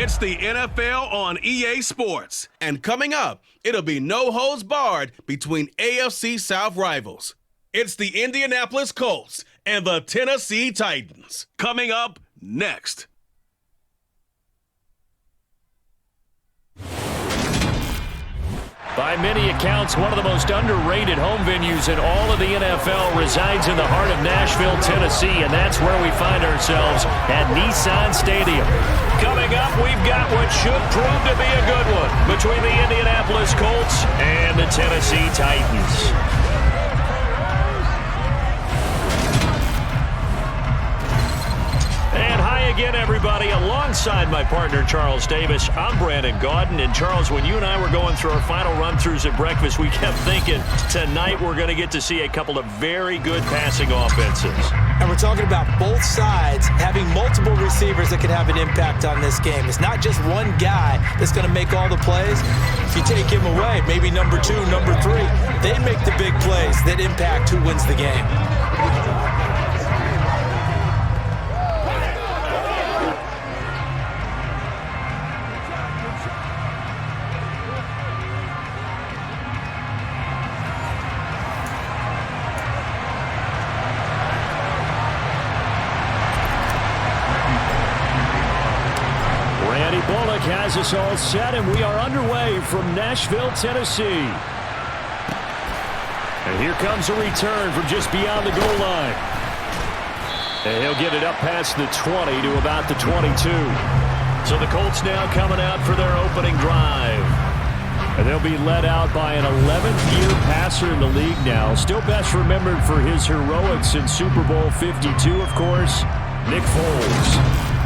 It's the NFL on EA Sports. And coming up, it'll be no holds barred between AFC South rivals. It's the Indianapolis Colts and the Tennessee Titans. Coming up next. By many accounts, one of the most underrated home venues in all of the NFL resides in the heart of Nashville, Tennessee, and that's where we find ourselves at Nissan Stadium. Coming up, we've got what should prove to be a good one between the Indianapolis Colts and the Tennessee Titans. And hi again, everybody. Alongside my partner, Charles Davis, I'm Brandon Gaudin. And Charles, when you and I were going through our final run-throughs at breakfast, we kept thinking tonight we're going to get to see a couple of very good passing offenses. And we're talking about both sides having multiple receivers that can have an impact on this game. It's not just one guy that's going to make all the plays. If you take him away, maybe number 2, number 3, they make the big plays that impact who wins the game. Has us all set, and we are underway from Nashville, Tennessee. And here comes a return from just beyond the goal line. And he'll get it up past the 20 to about the 22. So the Colts now coming out for their opening drive. And they'll be led out by an 11th-year passer in the league now. Still best remembered for his heroics in Super Bowl 52, of course, Nick Foles.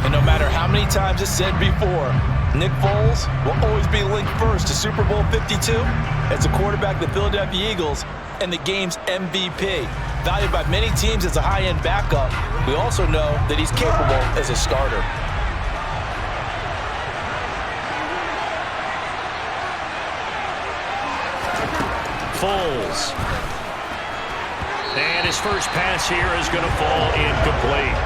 And no matter how many times it's said before, Nick Foles will always be linked first to Super Bowl 52 as a quarterback of the Philadelphia Eagles and the game's MVP. Valued by many teams as a high-end backup, we also know that he's capable as a starter. Foles. And his first pass here is going to fall incomplete.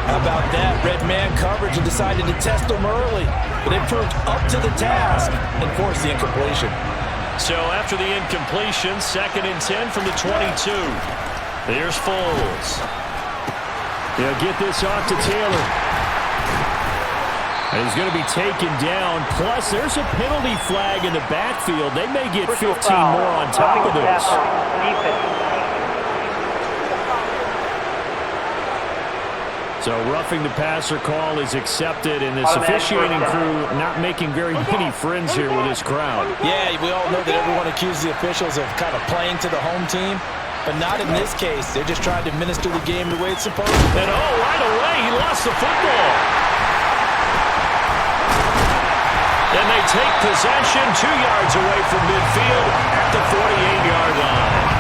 How about that? Red man coverage and decided to test them early. But they proved up to the task and forced the incompletion. So after the incompletion, 2nd and 10 from the 22. There's Foles. He'll get this off to Taylor. And he's going to be taken down. Plus, there's a penalty flag in the backfield. They may get 15 more on top of this. So roughing the passer call is accepted, and this officiating crew not making very many friends here with this crowd. Yeah, we all know that everyone accuses the officials of kind of playing to the home team, but not in this case. They're just trying to administer the game the way it's supposed to. And right away, he lost the football. And they take possession 2 yards away from midfield at the 48-yard line.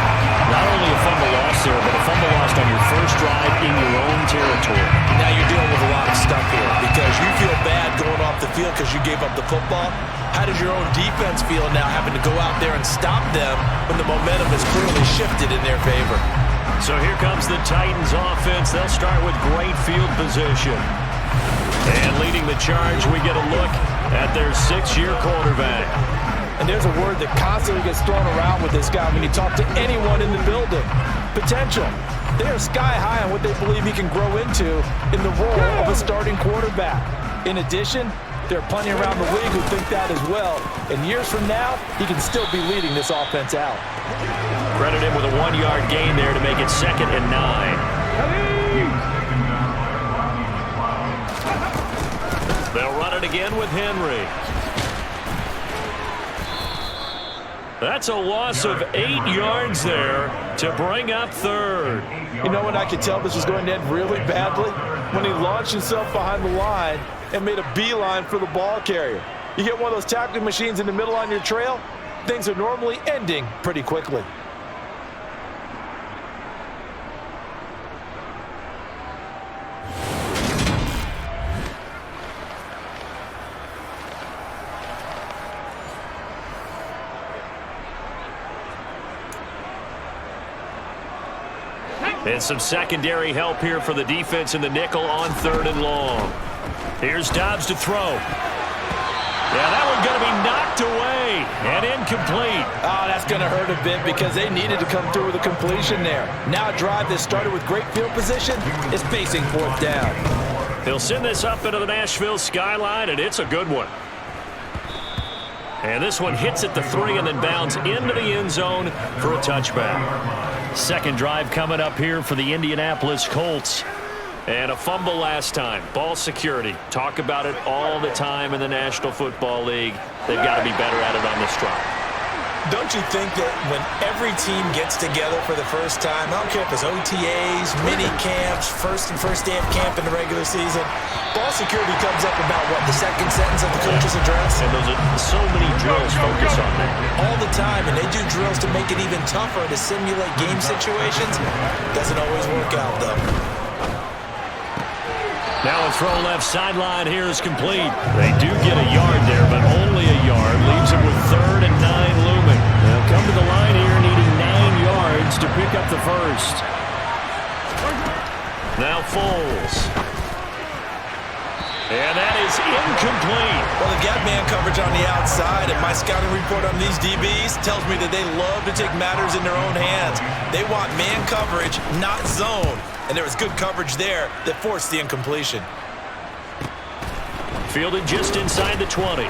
Not only a fumble loss there, but a fumble lost on your first drive in your own territory. Now you're dealing with a lot of stuff here because you feel bad going off the field because you gave up the football. How does your own defense feel now having to go out there and stop them when the momentum is clearly shifted in their favor? So here comes the Titans offense. They'll start with great field position. And leading the charge, we get a look at their 6-year quarterback. And there's a word that constantly gets thrown around with this guy when you talk to anyone in the building. Potential. They are sky high on what they believe he can grow into in the role of a starting quarterback. In addition, there are plenty around the league who think that as well. And years from now, he can still be leading this offense out. Credit him with a 1-yard gain there to make it 2nd and 9. They'll run it again with Henry. That's a loss of 8 yards there to bring up 3rd. You know when I could tell this was going to end really badly? When he launched himself behind the line and made a beeline for the ball carrier. You get one of those tackling machines in the middle on your trail, things are normally ending pretty quickly. And some secondary help here for the defense in the nickel on 3rd and long. Here's Dobbs to throw. Yeah, that one going to be knocked away and incomplete. Oh, that's going to hurt a bit because they needed to come through with a completion there. Now a drive that started with great field position is facing fourth down. He'll send this up into the Nashville skyline, and it's a good one. And this one hits at the 3 and then bounds into the end zone for a touchback. Second drive coming up here for the Indianapolis Colts. And a fumble last time. Ball security. Talk about it all the time in the National Football League. They've got to be better at it on this drive. Don't you think that when every team gets together for the first time, I don't care if it's OTAs, mini camps, first day of camp in the regular season, ball security comes up about, what, the second sentence of the coach's address? And those are so many drills focus on that. All the time, and they do drills to make it even tougher to simulate game situations. Doesn't always work out, though. Now a throw left sideline here is complete. They do get a yard there, but only a yard. Leaves them with 3rd and 9 looming. They'll come to the line here needing 9 yards to pick up the first. Now Foles. And that is incomplete. Well, the gap man coverage on the outside, and my scouting report on these DBs tells me that they love to take matters in their own hands. They want man coverage, not zone. And there was good coverage there that forced the incompletion. Fielded just inside the 20.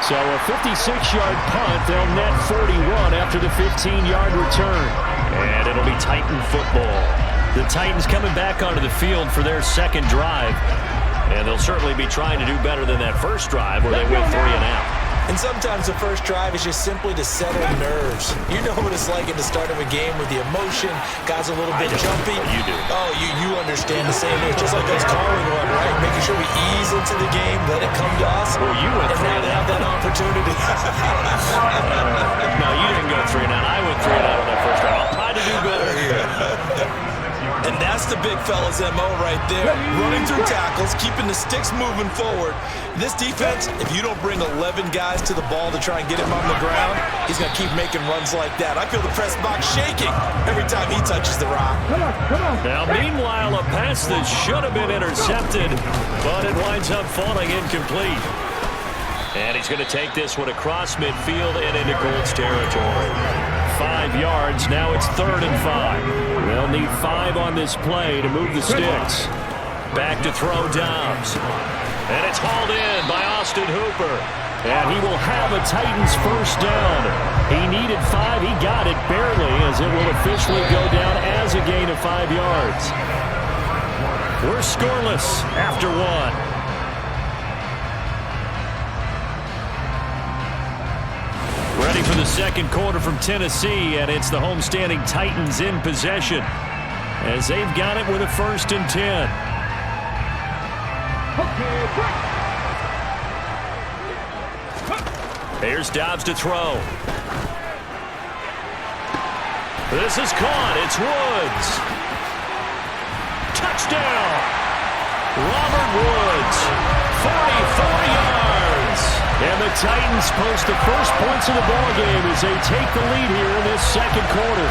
So a 56-yard punt. They'll net 41 after the 15-yard return. And it'll be Titan football. The Titans coming back onto the field for their second drive. And they'll certainly be trying to do better than that first drive where they went 3 and out. And sometimes the first drive is just simply to settle nerves. You know what it's like at the start of a game with the emotion. Guys a little bit jumpy. You do. Oh, you understand the same way. Just like us calling one, right? Making sure we ease into the game, let it come to us. Well, you went 3 and have out. that opportunity. No, you didn't go 3 and out. I went 3 and out on that first drive. I'll try to do better here. And that's the big fella's MO right there. Running through tackles, keeping the sticks moving forward. This defense, if you don't bring 11 guys to the ball to try and get him on the ground, he's going to keep making runs like that. I feel the press box shaking every time he touches the rock. Now, meanwhile, a pass that should have been intercepted, but it winds up falling incomplete. And he's going to take this one across midfield and into Colts territory. 5 yards. Now it's 3rd and 5. They'll need 5 on this play to move the sticks. Back to throw Dobbs. And it's hauled in by Austin Hooper. And he will have a Titans first down. He needed 5. He got it barely, as it will officially go down as a gain of 5 yards. We're scoreless after 1. Ready for the second quarter from Tennessee, and it's the homestanding Titans in possession as they've got it with a 1st and 10. Here's Dobbs to throw. This is caught. It's Woods. Touchdown. Robert Woods. 44 yards. And the Titans post the first points of the ballgame as they take the lead here in this second quarter.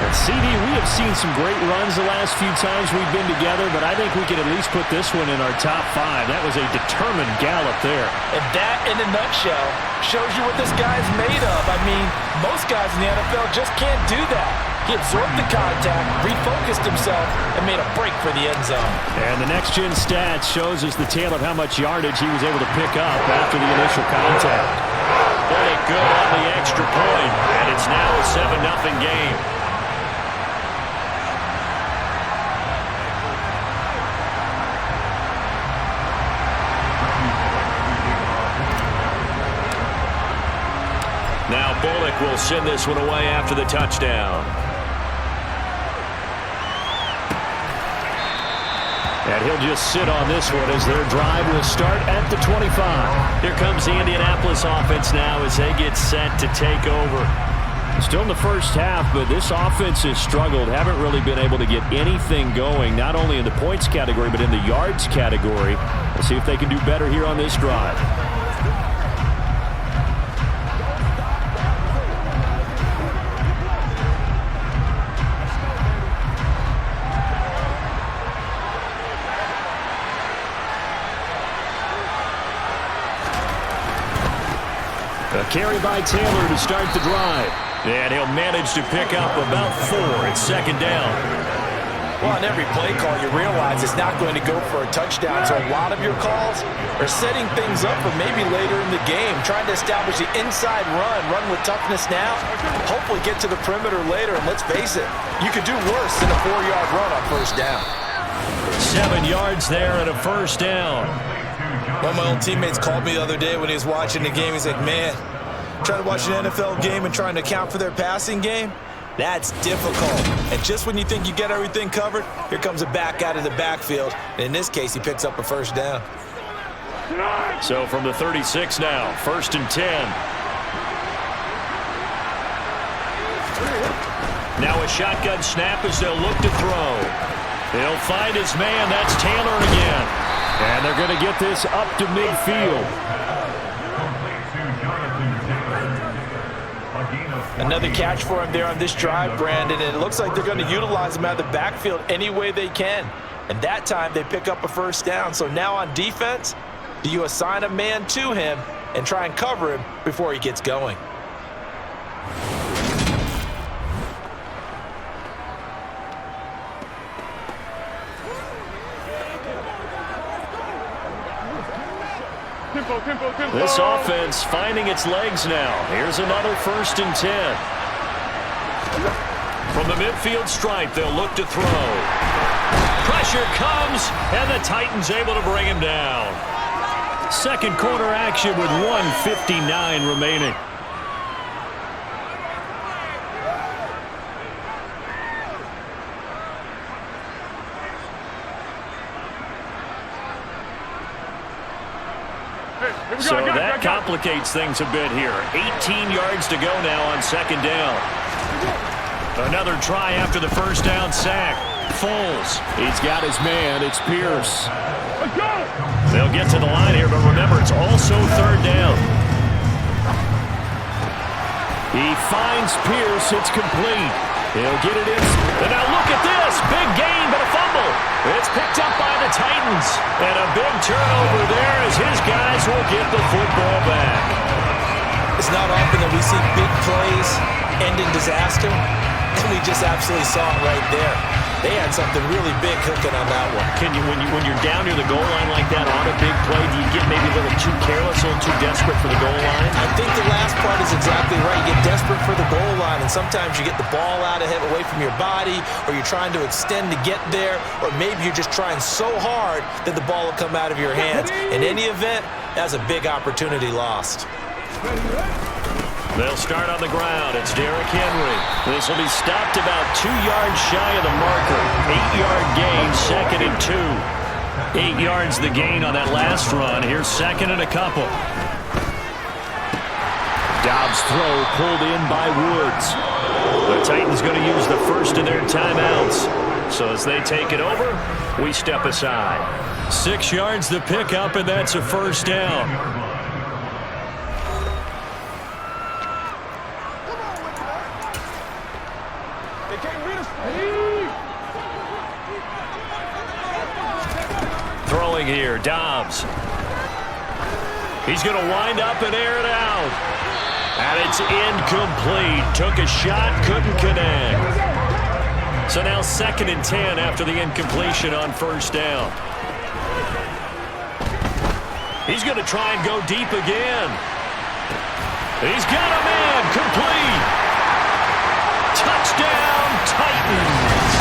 And CD, we have seen some great runs the last few times we've been together, but I think we can at least put this one in our top 5. That was a determined gallop there. And that, in a nutshell, shows you what this guy's made of. I mean, most guys in the NFL just can't do that. He absorbed the contact, refocused himself, and made a break for the end zone. And the next-gen stats shows us the tale of how much yardage he was able to pick up after the initial contact. Very good on the extra point, and it's now a 7-0 game. Now Bullock will send this one away after the touchdown. And he'll just sit on this one as their drive will start at the 25. Here comes the Indianapolis offense now as they get set to take over. Still in the first half, but this offense has struggled. Haven't really been able to get anything going, not only in the points category, but in the yards category. We'll see if they can do better here on this drive. A carry by Taylor to start the drive. And he'll manage to pick up about 4. It's second down. Well, on every play call, you realize it's not going to go for a touchdown. So a lot of your calls are setting things up for maybe later in the game, trying to establish the inside run with toughness now, hopefully get to the perimeter later. And let's face it, you could do worse than a 4-yard run on first down. 7 yards there and a first down. One of my old teammates called me the other day when he was watching the game. He's like, man, trying to watch an NFL game and trying to account for their passing game, that's difficult. And just when you think you get everything covered, here comes a back out of the backfield. And in this case, he picks up a first down. So from the 36 now, 1st and 10. Now a shotgun snap as they'll look to throw. He'll find his man. That's Taylor again. And they're going to get this up to midfield. Another catch for him there on this drive, Brandon, and it looks like they're going to utilize him out of the backfield any way they can. And that time they pick up a first down. So now on defense, do you assign a man to him and try and cover him before he gets going? This offense finding its legs now. Here's another 1st and 10. From the midfield stripe, they'll look to throw. Pressure comes, and the Titans able to bring him down. Second quarter action with 1:59 remaining. So that complicates things a bit here. 18 yards to go now on second down. Another try after the first down sack. Foles. He's got his man. It's Pierce. They'll get to the line here, but remember, it's also third down. He finds Pierce. It's complete. He'll get it in. And now look at this. Big gain, but a fumble. It's picked up by the Titans. And a big turnover there as his guys will get the football back. It's not often that we see big plays end in disaster, and we just absolutely saw it right there. They had something really big cooking on that one. Can you, when you're down near the goal line like that on a big play, do you get maybe a little too careless, a little too desperate for the goal line? I think the last part is exactly right. You get desperate for the goal line, and sometimes you get the ball out of it, away from your body, or you're trying to extend to get there, or maybe you're just trying so hard that the ball will come out of your hands. In any event, that's a big opportunity lost. They'll start on the ground. It's Derrick Henry. This will be stopped about 2 yards shy of the marker. 8-yard gain, 2nd and 2. 8 yards the gain on that last run. Here's 2nd and a couple. Dobbs' throw pulled in by Woods. The Titans going to use the first of their timeouts. So as they take it over, we step aside. 6 yards the pickup, and that's a first down. Throwing here, Dobbs. He's going to wind up and air it out. And it's incomplete. Took a shot, couldn't connect. So now 2nd and 10 after the incompletion on first down. He's going to try and go deep again. He's got a man, complete. Touchdown, Titans.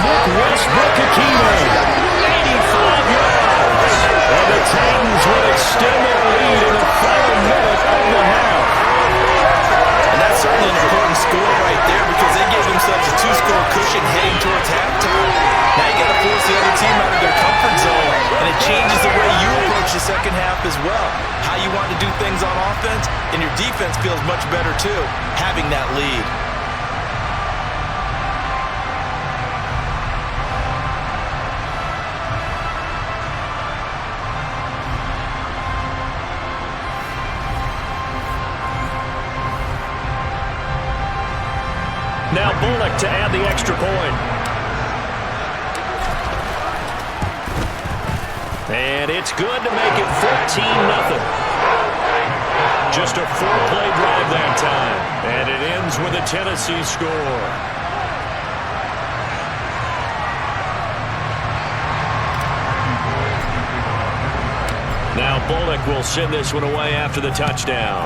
Nick Westbrook-Ikhine. 85 yards. And the Titans will extend their lead in the final minute of the half. And that's certainly an important score right there because they gave themselves a 2-score cushion heading towards halftime. Now you got to force the other team out of their comfort zone, and it changes the way you approach the second half as well. How you want to do things on offense, and your defense feels much better too, having that lead. Now Bullock to add the extra point. And it's good to make it 14-0. Just a 4-play drive that time. And it ends with a Tennessee score. Now Bullock will send this one away after the touchdown.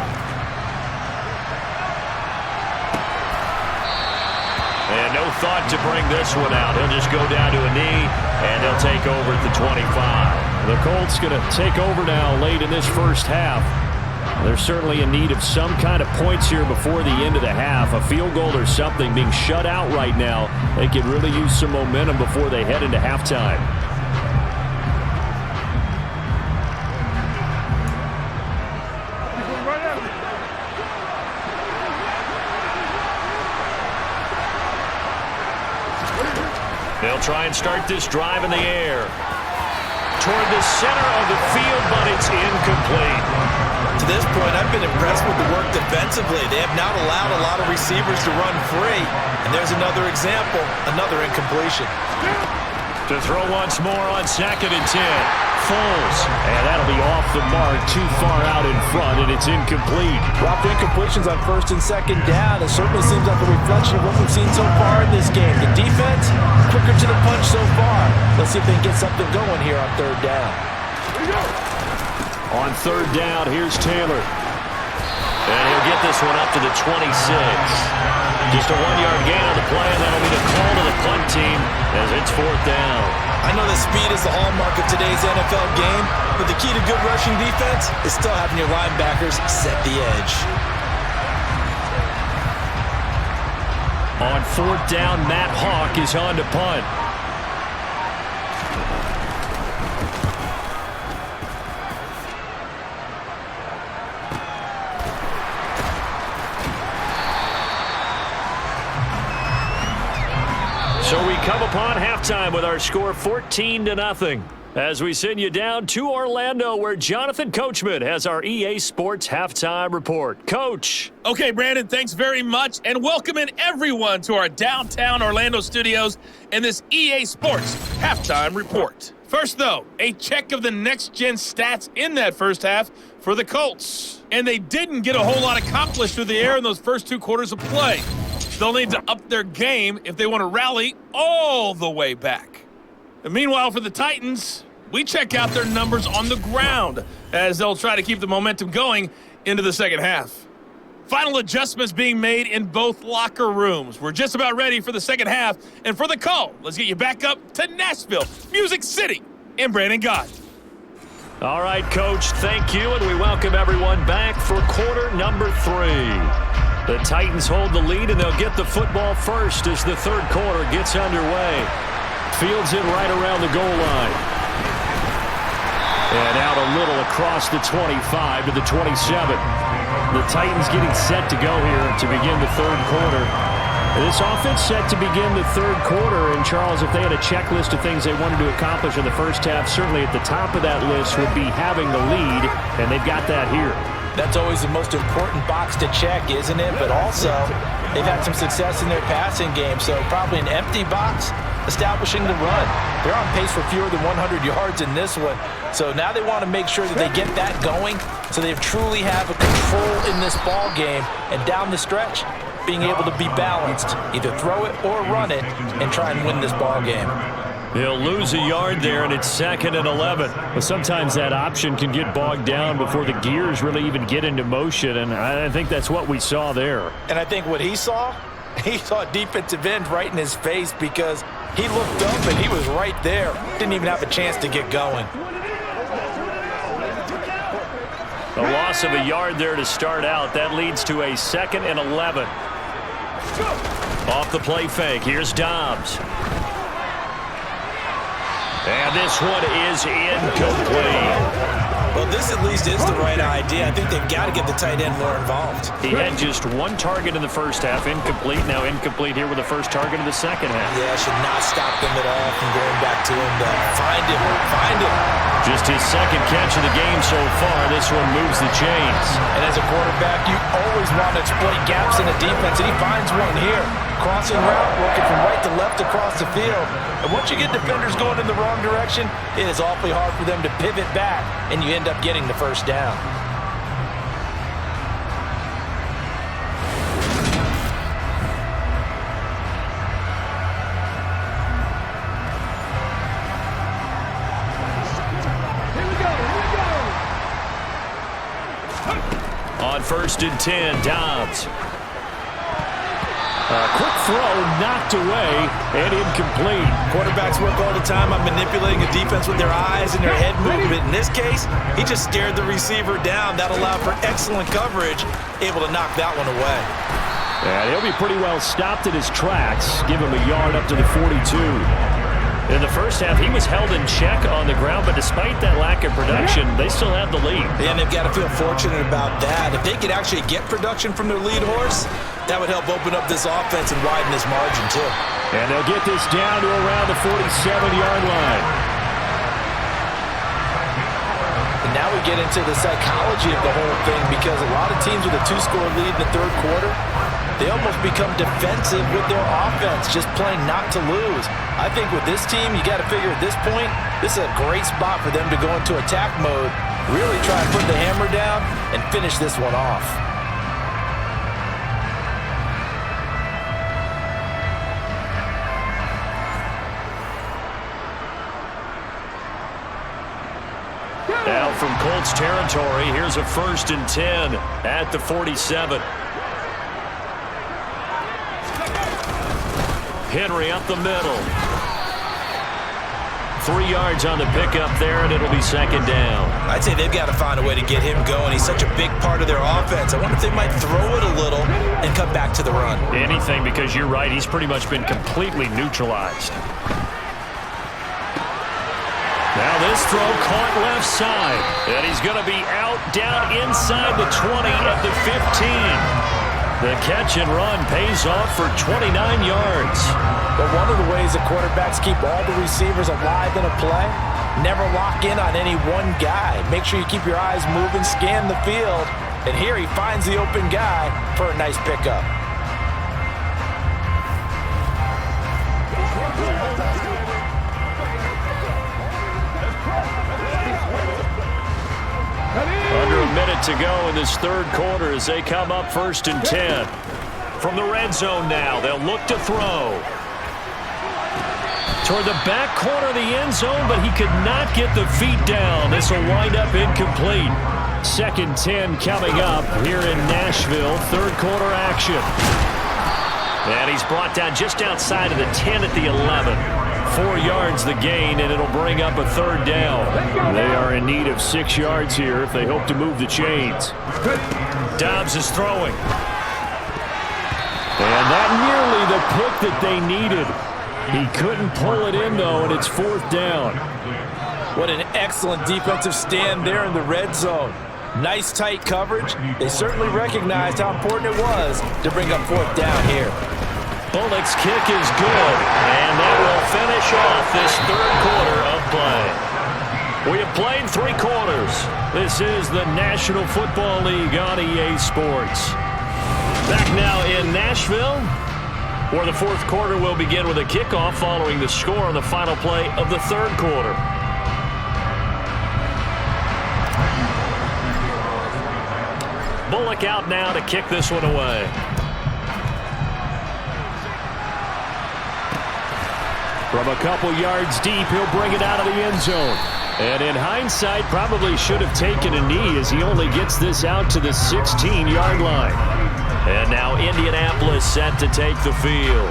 And no thought to bring this one out. He'll just go down to a knee, and he'll take over at the 25. The Colts going to take over now late in this first half. They're certainly in need of some kind of points here before the end of the half. A field goal or something. Being shut out right now, they could really use some momentum before they head into halftime. They'll try and start this drive in the air. Toward the center of the field, but it's incomplete. To this point, I've been impressed with the work defensively. They have not allowed a lot of receivers to run free. And there's another example, another incompletion. To throw once more on 2nd and 10. Foles. And that'll be off the mark, too far out in front, and it's incomplete. Dropped incompletions on 1st and 2nd down. It certainly seems like a reflection of what we've seen so far in this game. The defense, quicker to the punch so far. Let's see if they can get something going here on 3rd down. On 3rd down, here's Taylor. And he'll get this one up to the 26. Just a 1-yard gain on the play, and that'll be the call to the punt team as it's 4th down. I know that speed is the hallmark of today's NFL game, but the key to good rushing defense is still having your linebackers set the edge. On 4th down, Matt Hawk is on to punt. So we come upon halftime with our score 14-0. As we send you down to Orlando, where Jonathan Coachman has our EA Sports halftime report. Coach. Okay, Brandon, thanks very much, and welcome in everyone to our downtown Orlando studios and this EA Sports halftime report. First, though, a check of the next-gen stats in that first half for the Colts. And they didn't get a whole lot accomplished through the air in those first 2 quarters of play. They'll need to up their game if they want to rally all the way back. And meanwhile, for the Titans, we check out their numbers on the ground as they'll try to keep the momentum going into the second half. Final adjustments being made in both locker rooms. We're just about ready for the second half. And for the call, let's get you back up to Nashville, Music City, and Brandon Gott. All right, Coach, thank you, and we welcome everyone back for quarter number 3. The Titans hold the lead, and they'll get the football first as the 3rd quarter gets underway. Fields it right around the goal line. And out a little across the 25 to the 27. The Titans getting set to go here to begin the 3rd quarter. This offense set to begin the 3rd quarter, and Charles, if they had a checklist of things they wanted to accomplish in the first half, certainly at the top of that list would be having the lead, and they've got that here. That's always the most important box to check, isn't it? But also, they've had some success in their passing game, so probably an empty box establishing the run. They're on pace for fewer than 100 yards in this one, so now they want to make sure that they get that going so they truly have a control in this ball game, and down the stretch, being able to be balanced, either throw it or run it, and try and win this ball game. They'll lose a yard there, and it's 2nd and 11. But sometimes that option can get bogged down before the gears really even get into motion, and I think that's what we saw there. And I think what he saw defensive end right in his face because he looked up and he was right there. Didn't even have a chance to get going. A loss of a yard there to start out. That leads to a 2nd and 11. Off the play fake, here's Dobbs. And this one is incomplete. Well, this at least is the right idea. I think they've got to get the tight end more involved. He had just 1 target in the first half, incomplete. Now incomplete here with the first target of the second half. Yeah, should not stop them at all from going back to him. Find him. Just his 2nd catch of the game so far. This one moves the chains. And as a quarterback, you always want to exploit gaps in the defense, and he finds one here. Crossing route, working from right to left across the field. And once you get defenders going in the wrong direction, it is awfully hard for them to pivot back, and you end up getting the first down. On 1st and 10, Dobbs. Quick throw, knocked away, and incomplete. Quarterbacks work all the time on manipulating a defense with their eyes and their head movement. In this case, he just stared the receiver down. That allowed for excellent coverage, able to knock that one away. And he'll be pretty well stopped in his tracks. Give him a yard up to the 42. In the first half, he was held in check on the ground, but despite that lack of production, they still have the lead. And they've got to feel fortunate about that. If they could actually get production from their lead horse, that would help open up this offense and widen this margin, too. And they'll get this down to around the 47-yard line. And now we get into the psychology of the whole thing, because a lot of teams with a 2-score lead in the third quarter, they almost become defensive with their offense, just playing not to lose. I think with this team, you got to figure at this point, this is a great spot for them to go into attack mode, really try and put the hammer down and finish this one off. Now from Colts territory, here's a 1st and 10 at the 47. Henry up the middle. 3 yards on the pickup there, and it'll be 2nd down. I'd say they've got to find a way to get him going. He's such a big part of their offense. I wonder if they might throw it a little and come back to the run. Anything, because you're right, he's pretty much been completely neutralized. Now this throw caught left side, and he's going to be out down inside the 20 at the 15. The catch and run pays off for 29 yards. But one of the ways the quarterbacks keep all the receivers alive in a play, never lock in on any one guy. Make sure you keep your eyes moving, scan the field, and here he finds the open guy for a nice pickup. Under a minute to go in this third quarter as they come up 1st and 10. From the red zone now, they'll look to throw. Toward the back corner of the end zone, but he could not get the feet down. This will wind up incomplete. 2nd 10 coming up here in Nashville. Third quarter action. And he's brought down just outside of the 10 at the 11. 4 yards the gain, and it'll bring up a 3rd down. They are in need of 6 yards here if they hope to move the chains. Dobbs is throwing. And that nearly the pick that they needed. He couldn't pull it in, though, and it's 4th down. What an excellent defensive stand there in the red zone. Nice tight coverage. They certainly recognized how important it was to bring up 4th down here. Bullock's kick is good, and that will finish off this third quarter of play. We have played 3 quarters. This is the National Football League on EA Sports. Back now in Nashville, where the 4th quarter will begin with a kickoff following the score on the final play of the 3rd quarter. Bullock out now to kick this one away. From a couple yards deep, he'll bring it out of the end zone. And in hindsight, probably should have taken a knee as he only gets this out to the 16-yard line. And now Indianapolis set to take the field.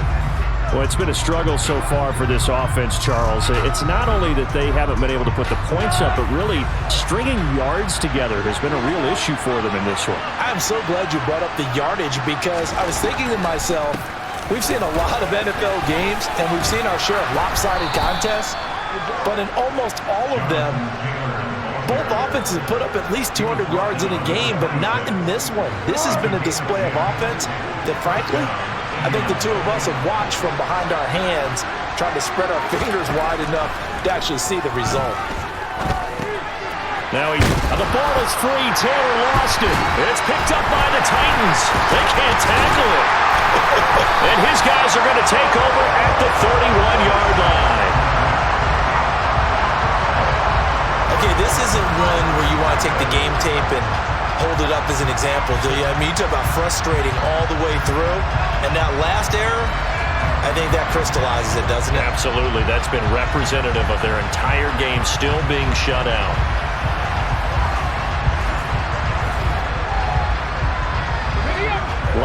Well, it's been a struggle so far for this offense, Charles. It's not only that they haven't been able to put the points up, but really stringing yards together has been a real issue for them in this one. I'm so glad you brought up the yardage, because I was thinking to myself, we've seen a lot of NFL games, and we've seen our share of lopsided contests, but in almost all of them, both offenses have put up at least 200 yards in a game, but not in this one. This has been a display of offense that, frankly, I think the two of us have watched from behind our hands, trying to spread our fingers wide enough to actually see the result. Now the ball is free. Taylor lost it. It's picked up by the Titans. They can't tackle it. And his guys are going to take over at the 31-yard line. Okay, this isn't one where you want to take the game tape and hold it up as an example, do you? I mean, you talk about frustrating all the way through, and that last error, I think that crystallizes it, doesn't it? Absolutely. That's been representative of their entire game still being shut out.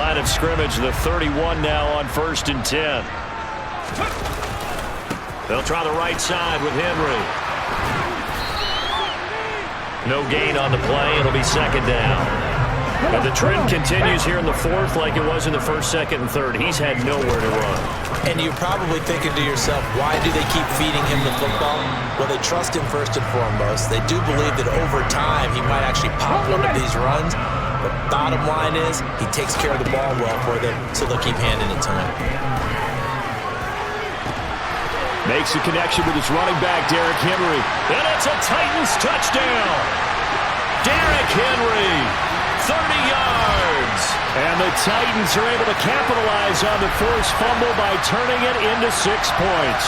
line of scrimmage. The 31 now on 1st and 10. They'll try the right side with Henry. No gain on the play. It'll be 2nd down. And the trend continues here in the 4th like it was in the 1st, 2nd, and 3rd. He's had nowhere to run. And you're probably thinking to yourself, why do they keep feeding him the football? Well, they trust him first and foremost. They do believe that over time he might actually pop one of these runs. But bottom line is he takes care of the ball well for them, so they'll keep handing it to him. Makes a connection with his running back, Derrick Henry. And it's a Titans touchdown. Derrick Henry. 30 yards. And the Titans are able to capitalize on the forced fumble by turning it into 6 points.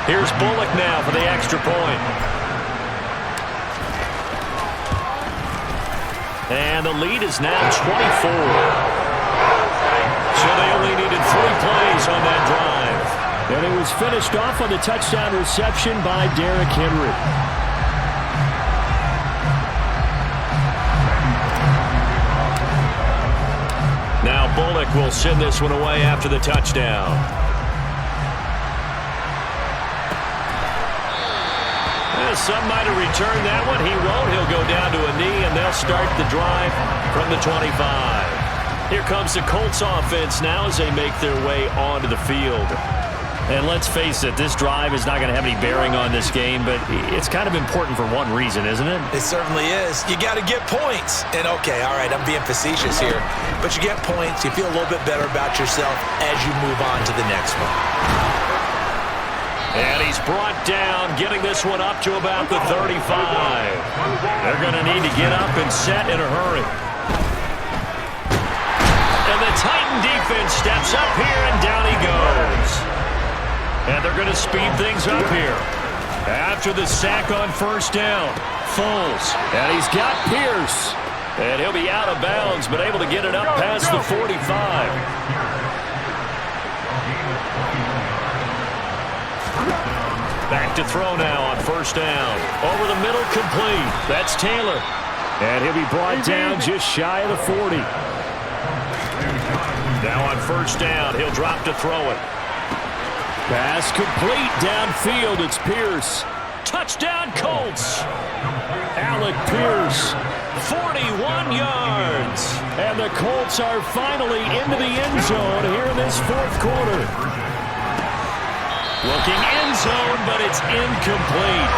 Here's Bullock now for the extra point. And the lead is now 24. So they only needed 3 plays on that drive. And it was finished off on the touchdown reception by Derrick Henry. Now Bullock will send this one away after the touchdown. Some might have returned that one. He won't. He'll go down to a knee, and they'll start the drive from the 25. Here comes the Colts offense now as they make their way onto the field. And let's face it, this drive is not going to have any bearing on this game, but it's kind of important for one reason, isn't it? It certainly is. You got to get points. And, okay, all right, I'm being facetious here. But you get points, you feel a little bit better about yourself as you move on to the next one. And he's brought down, getting this one up to about the 35. They're going to need to get up and set in a hurry. And the Titan defense steps up here, and down he goes. And they're going to speed things up here. After the sack on 1st down, Foles. And he's got Pierce. And he'll be out of bounds, but able to get it up past the 45. Back to throw now on 1st down. Over the middle, complete. That's Taylor. And he'll be brought down just shy of the 40. Now on 1st down, he'll drop to throw it. Pass complete downfield. It's Pierce. Touchdown, Colts. Alec Pierce, 41 yards. And the Colts are finally into the end zone here in this 4th quarter. Looking end zone, but it's incomplete.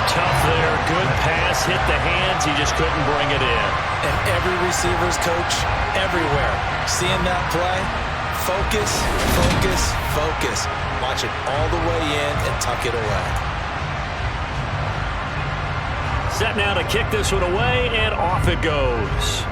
Tough there. Good pass. Hit the hands. He just couldn't bring it in. And every receiver's coach everywhere. Seeing that play, focus, focus, focus. Watch it all the way in and tuck it away. Set now to kick this one away, and off it goes.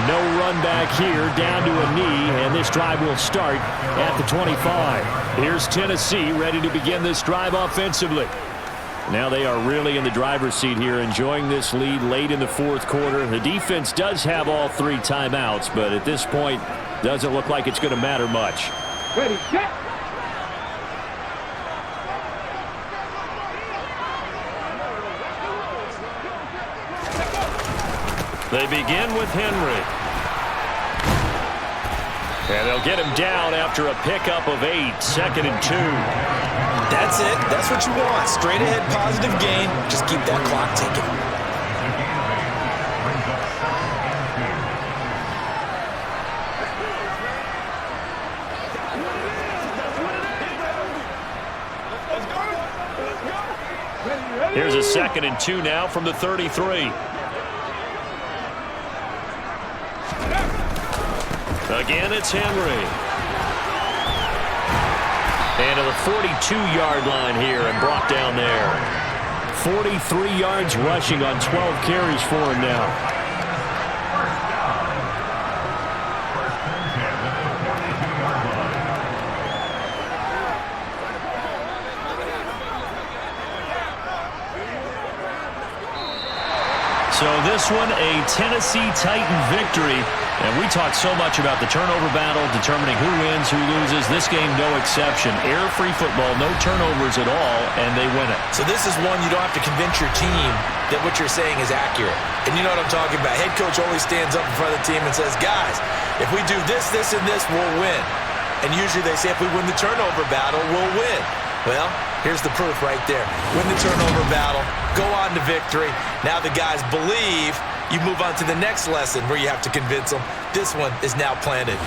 No run back here, down to a knee, and this drive will start at the 25. Here's Tennessee ready to begin this drive offensively. Now they are really in the driver's seat here, enjoying this lead late in the 4th quarter. The defense does have all 3 timeouts, but at this point, doesn't look like it's going to matter much. Ready, set. They begin with Henry. And they'll get him down after a pickup of 8, 2nd and 2. That's it. That's what you want. Straight ahead, positive gain. Just keep that clock ticking. Here's a 2nd and 2 now from the 33. Again, it's Henry. And to the 42-yard line here and brought down there. 43 yards rushing on 12 carries for him now. So this one, a Tennessee Titan victory. And we talked so much about the turnover battle, determining who wins, who loses. This game, no exception. Air-free football, no turnovers at all, and they win it. So this is one you don't have to convince your team that what you're saying is accurate. And you know what I'm talking about. Head coach always stands up in front of the team and says, guys, if we do this, this, and this, we'll win. And usually they say if we win the turnover battle, we'll win. Well, here's the proof right there. Win the turnover battle, go on to victory. Now the guys believe. You move on to the next lesson where you have to convince them. This one is now planted.